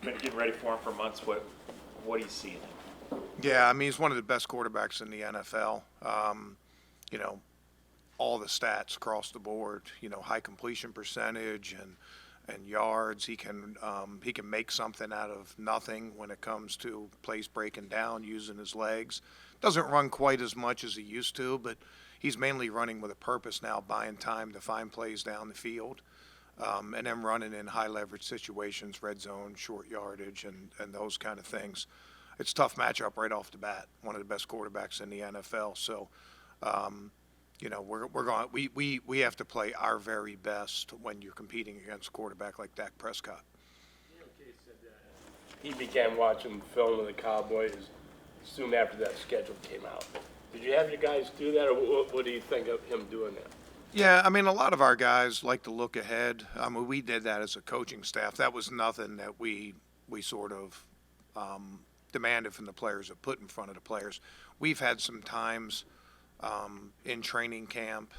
Been getting ready for him for months. What do you see in him? Yeah, I mean, he's one of the best quarterbacks in the NFL. You know, all the stats across the board, high completion percentage and yards. He can make something out of nothing when it comes to plays breaking down using his legs. Doesn't run quite as much as he used to, but he's mainly running with a purpose now, buying time to find plays down the field. And then running in high leverage situations, red zone, short yardage, and those kind of things. It's a tough matchup right off the bat. One of the best quarterbacks in the NFL. So, we have to play our very best when you're competing against a quarterback like Dak Prescott. Case said that he began watching film of the Cowboys soon after that schedule came out. Did you have your guys do that, or what do you think of him doing that? Yeah, I mean, a lot of our guys like to look ahead. I mean, we did that as a coaching staff. That was nothing that we sort of demanded from the players or put in front of the players. We've had some times in training camp,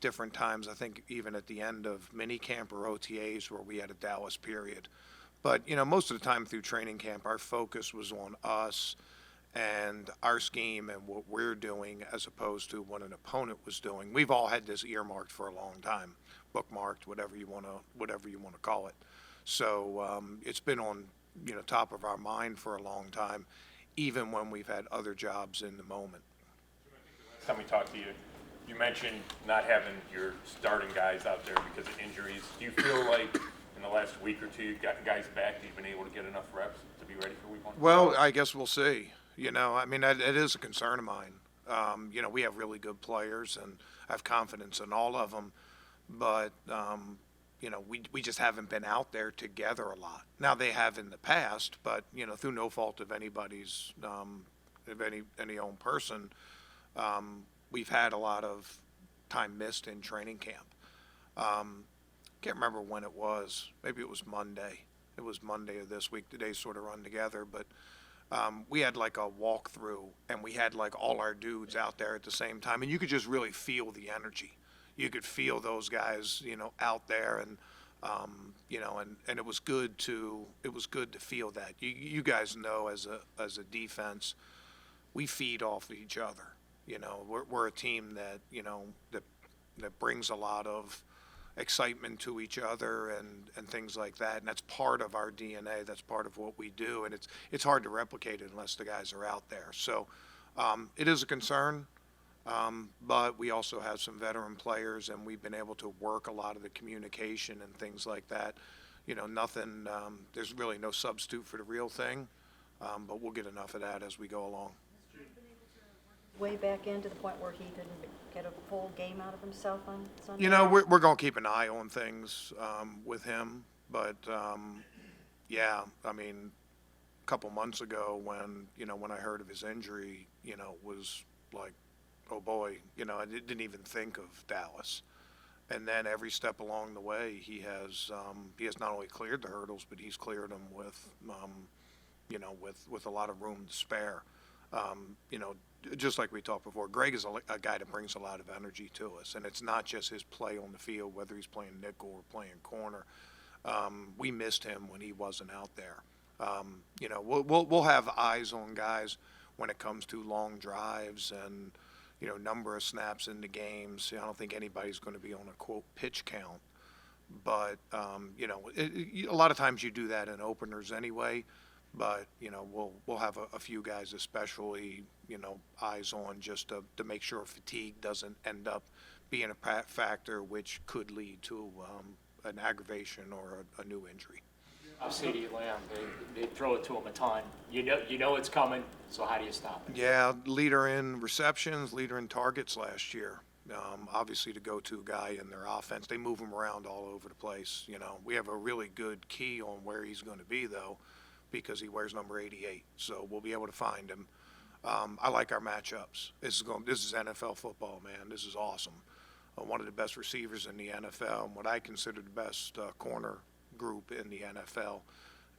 different times, I think even at the end of mini camp or OTAs where we had a Dallas period. But, most of the time through training camp, our focus was on us and our scheme and what we're doing as opposed to what an opponent was doing. We've all had this earmarked for a long time, bookmarked, whatever you want to call it. So it's been on top of our mind for a long time, even when we've had other jobs in the moment. Last time we talked to you, you mentioned not having your starting guys out there because of injuries. Do you feel like in the last week or two you've gotten guys back that you've been able to get enough reps to be ready for week one? Well, I guess we'll see. I mean, it is a concern of mine. We have really good players, and I have confidence in all of them. But, we just haven't been out there together a lot. Now, they have in the past, but, through no fault of anybody's, of any own person, we've had a lot of time missed in training camp. Can't remember when it was. Maybe it was Monday. It was Monday of this week. The days sort of run together, but we had like a walkthrough, and we had like all our dudes out there at the same time, and you could just really feel the energy. You could feel those guys, out there, and and it was good to feel that. You guys know as a defense, we feed off each other. We're a team that that brings a lot of excitement to each other and things like that, and that's part of our DNA. That's part of what we do, and it's hard to replicate it unless the guys are out there. So it is a concern, but we also have some veteran players, and we've been able to work a lot of the communication and things like that. Nothing. There's really no substitute for the real thing, but we'll get enough of that as we go along. Way back in to the point where he didn't get a full game out of himself on Sunday? We're going to keep an eye on things with him, but yeah, I mean, a couple months ago when I heard of his injury, was like, oh boy, I didn't even think of Dallas. And then every step along the way, he has not only cleared the hurdles, but he's cleared them with a lot of room to spare. Just like we talked before, Greg is a guy that brings a lot of energy to us, and it's not just his play on the field, whether he's playing nickel or playing corner. We missed him when he wasn't out there. We'll have eyes on guys when it comes to long drives and number of snaps in the games. I don't think anybody's going to be on a quote pitch count, but a lot of times you do that in openers anyway. But we'll have a few guys especially eyes on just to make sure fatigue doesn't end up being a factor which could lead to an aggravation or a new injury. CeeDee Lamb, they throw it to him a ton. You know it's coming, so how do you stop it? Yeah, leader in receptions, leader in targets last year. Obviously the go-to guy in their offense. They move him around all over the place. We have a really good key on where he's going to be though, because he wears number 88, so we'll be able to find him. I like our matchups. This is NFL football, man. This is awesome. One of the best receivers in the NFL, and what I consider the best corner group in the NFL.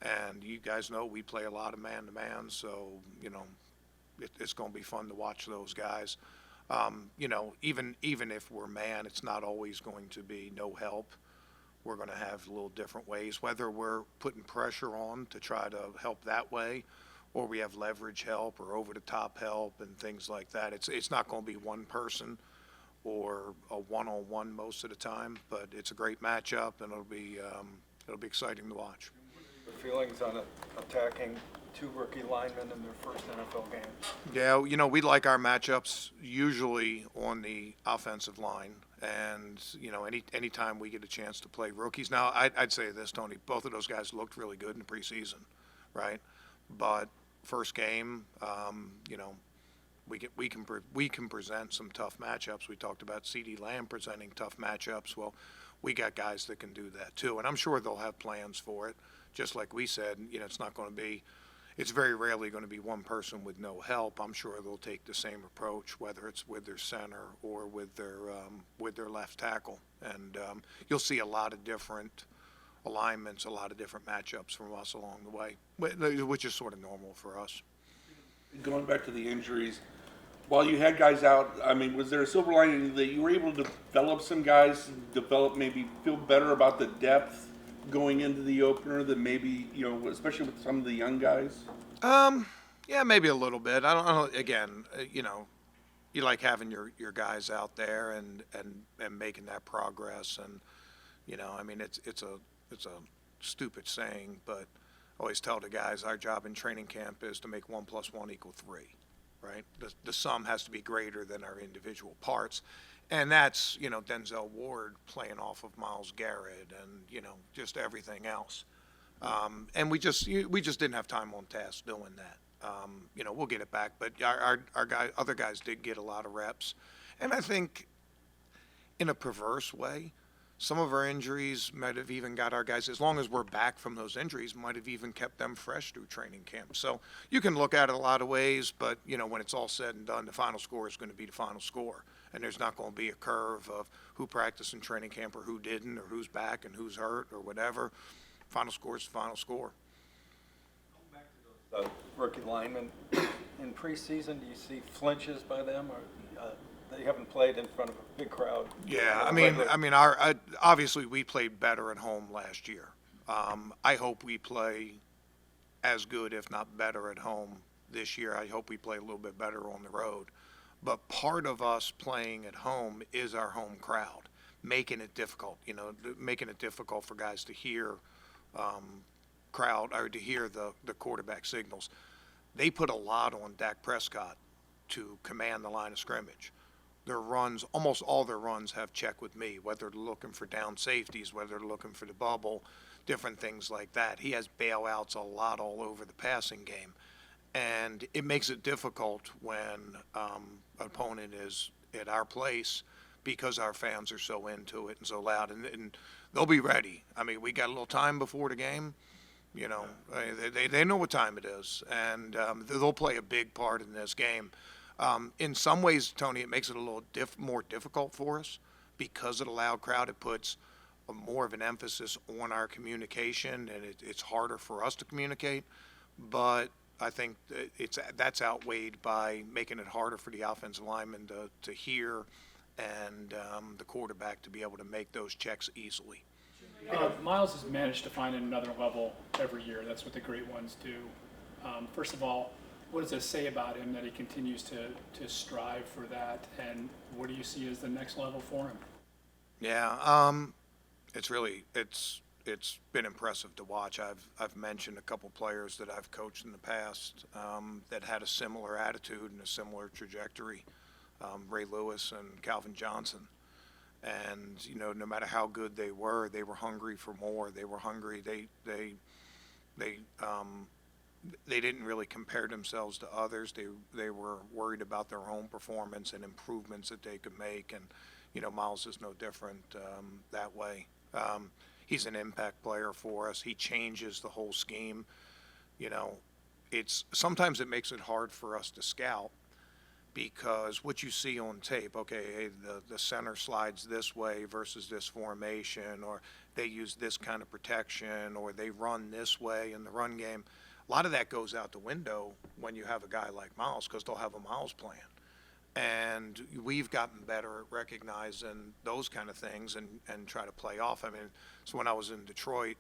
And you guys know we play a lot of man-to-man, so it's going to be fun to watch those guys. Even if we're man, it's not always going to be no help. we're going to have a little different ways, whether we're putting pressure on to try to help that way, or we have leverage help or over-the-top help and things like that. It's not going to be one person or a one-on-one most of the time, but it's a great matchup, and it'll be exciting to watch. The feelings on attacking two rookie linemen in their first NFL game? Yeah, you know, we like our matchups usually on the offensive line, and you know, anytime we get a chance to play rookies. Now, I'd say this, Tony, both of those guys looked really good in the preseason, right? But first game, you know, we can present some tough matchups. We talked about CeeDee Lamb presenting tough matchups. Well, we got guys that can do that too, and I'm sure they'll have plans for it. Just like we said, you know, it's very rarely going to be one person with no help. I'm sure they'll take the same approach, whether it's with their center or with their left tackle. And you'll see a lot of different alignments, a lot of different matchups from us along the way, which is sort of normal for us. Going back to the injuries, while you had guys out, I mean, was there a silver lining that you were able to develop some guys, maybe feel better about the depth going into the opener than maybe, you know, especially with some of the young guys? Yeah, maybe a little bit. I don't again, you know, you like having your guys out there and making that progress. And, you know, I mean, it's a stupid saying, but I always tell the guys our job in training camp is to make 1 + 1 = 3, right? The sum has to be greater than our individual parts. And that's, you know, Denzel Ward playing off of Myles Garrett and, you know, just everything else. And we just didn't have time on task doing that. You know, we'll get it back, but other guys did get a lot of reps. And I think in a perverse way, some of our injuries might have even got our guys, as long as we're back from those injuries, might have even kept them fresh through training camp. So you can look at it a lot of ways, but, you know, when it's all said and done, the final score is going to be the final score. And there's not going to be a curve of who practiced in training camp or who didn't or who's back and who's hurt or whatever. Final score is the final score. The rookie linemen in preseason, do you see flinches by them, or they haven't played in front of a big crowd? Yeah, obviously we played better at home last year. I hope we play as good, if not better, at home this year. I hope we play a little bit better on the road. But part of us playing at home is our home crowd, making it difficult, you know, making it difficult for guys to hear crowd or to hear the quarterback signals. They put a lot on Dak Prescott to command the line of scrimmage. Their runs, almost all their runs have check with me, whether they're looking for down safeties, whether they're looking for the bubble, different things like that. He has bailouts a lot all over the passing game. And it makes it difficult when an opponent is at our place because our fans are so into it and so loud. And they'll be ready. I mean, we got a little time before the game. You know, they know what time it is. And they'll play a big part in this game. In some ways, Tony, it makes it a little more difficult for us because of the loud crowd. It puts more of an emphasis on our communication, and it's harder for us to communicate. But I think that's outweighed by making it harder for the offensive lineman to hear and the quarterback to be able to make those checks easily. Myles has managed to find another level every year. That's what the great ones do. First of all, what does it say about him that he continues to strive for that? And what do you see as the next level for him? Yeah, it's been impressive to watch. I've mentioned a couple players that I've coached in the past that had a similar attitude and a similar trajectory. Ray Lewis and Calvin Johnson. And, you know, no matter how good they were hungry for more. They were hungry. They didn't really compare themselves to others. They were worried about their own performance and improvements that they could make. And, you know, Myles is no different that way. He's an impact player for us. He changes the whole scheme. You know, sometimes it makes it hard for us to scout because what you see on tape, okay, hey, the center slides this way versus this formation, or they use this kind of protection, or they run this way in the run game. A lot of that goes out the window when you have a guy like Myles because they'll have a Myles plan. And we've gotten better at recognizing those kind of things and try to play off. I mean, so when I was in Detroit,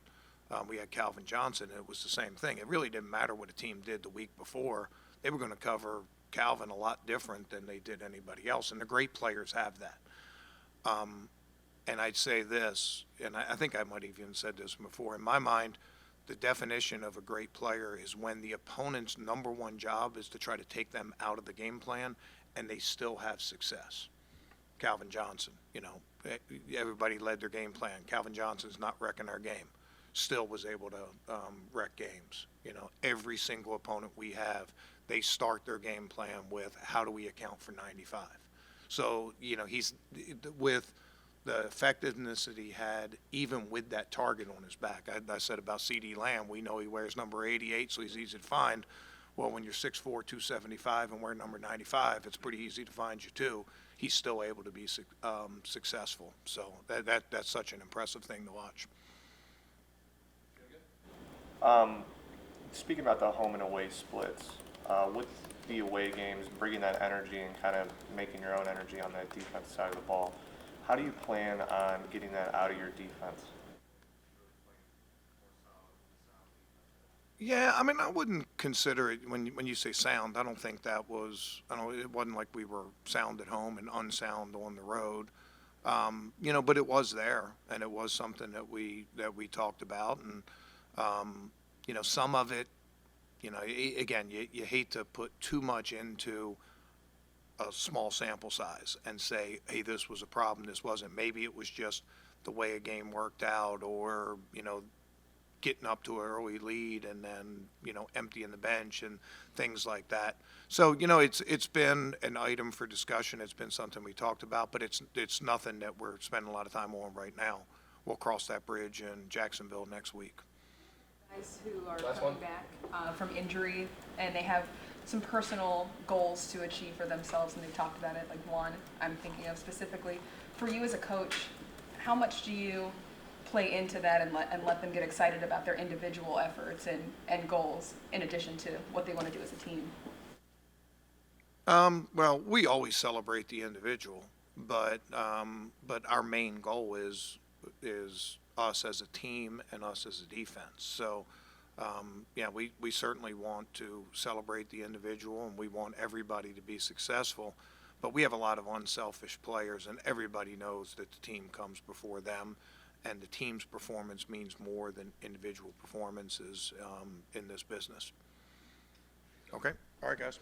we had Calvin Johnson, and it was the same thing. It really didn't matter what a team did the week before. They were going to cover Calvin a lot different than they did anybody else, and the great players have that. And I'd say this, and I think I might have even said this before. In my mind, the definition of a great player is when the opponent's number one job is to try to take them out of the game plan, and they still have success. Calvin Johnson, everybody led their game plan. Calvin Johnson's not wrecking our game. Still was able to wreck games. Every single opponent we have, they start their game plan with how do we account for 95. So, he's with the effectiveness that he had, even with that target on his back. I said about C.D. Lamb, we know he wears number 88, so he's easy to find. Well, when you're 6'4", 275 and wear number 95, it's pretty easy to find you too. He's still able to be successful. So that's such an impressive thing to watch. Speaking about the home and away splits, with the away games, bringing that energy and kind of making your own energy on that defense side of the ball, how do you plan on getting that out of your defense? Yeah, I mean, I wouldn't consider it, when you say sound, I don't think that was, it wasn't like we were sound at home and unsound on the road. But it was there, and it was something that we talked about, and, some of it, again, you hate to put too much into a small sample size and say, hey, this was a problem, this wasn't. Maybe it was just the way a game worked out, or, getting up to an early lead and then, emptying the bench and things like that. So, it's been an item for discussion. It's been something we talked about, but it's nothing that we're spending a lot of time on right now. We'll cross that bridge in Jacksonville next week. Guys who are coming back from injury, and they have some personal goals to achieve for themselves, and they've talked about it. Like one I'm thinking of specifically. For you as a coach, how much do you play into that and let them get excited about their individual efforts and goals in addition to what they want to do as a team? Well, we always celebrate the individual, but our main goal is us as a team and us as a defense. So, we certainly want to celebrate the individual, and we want everybody to be successful. But we have a lot of unselfish players, and everybody knows that the team comes before them. And the team's performance means more than individual performances in this business. Okay? All right, guys.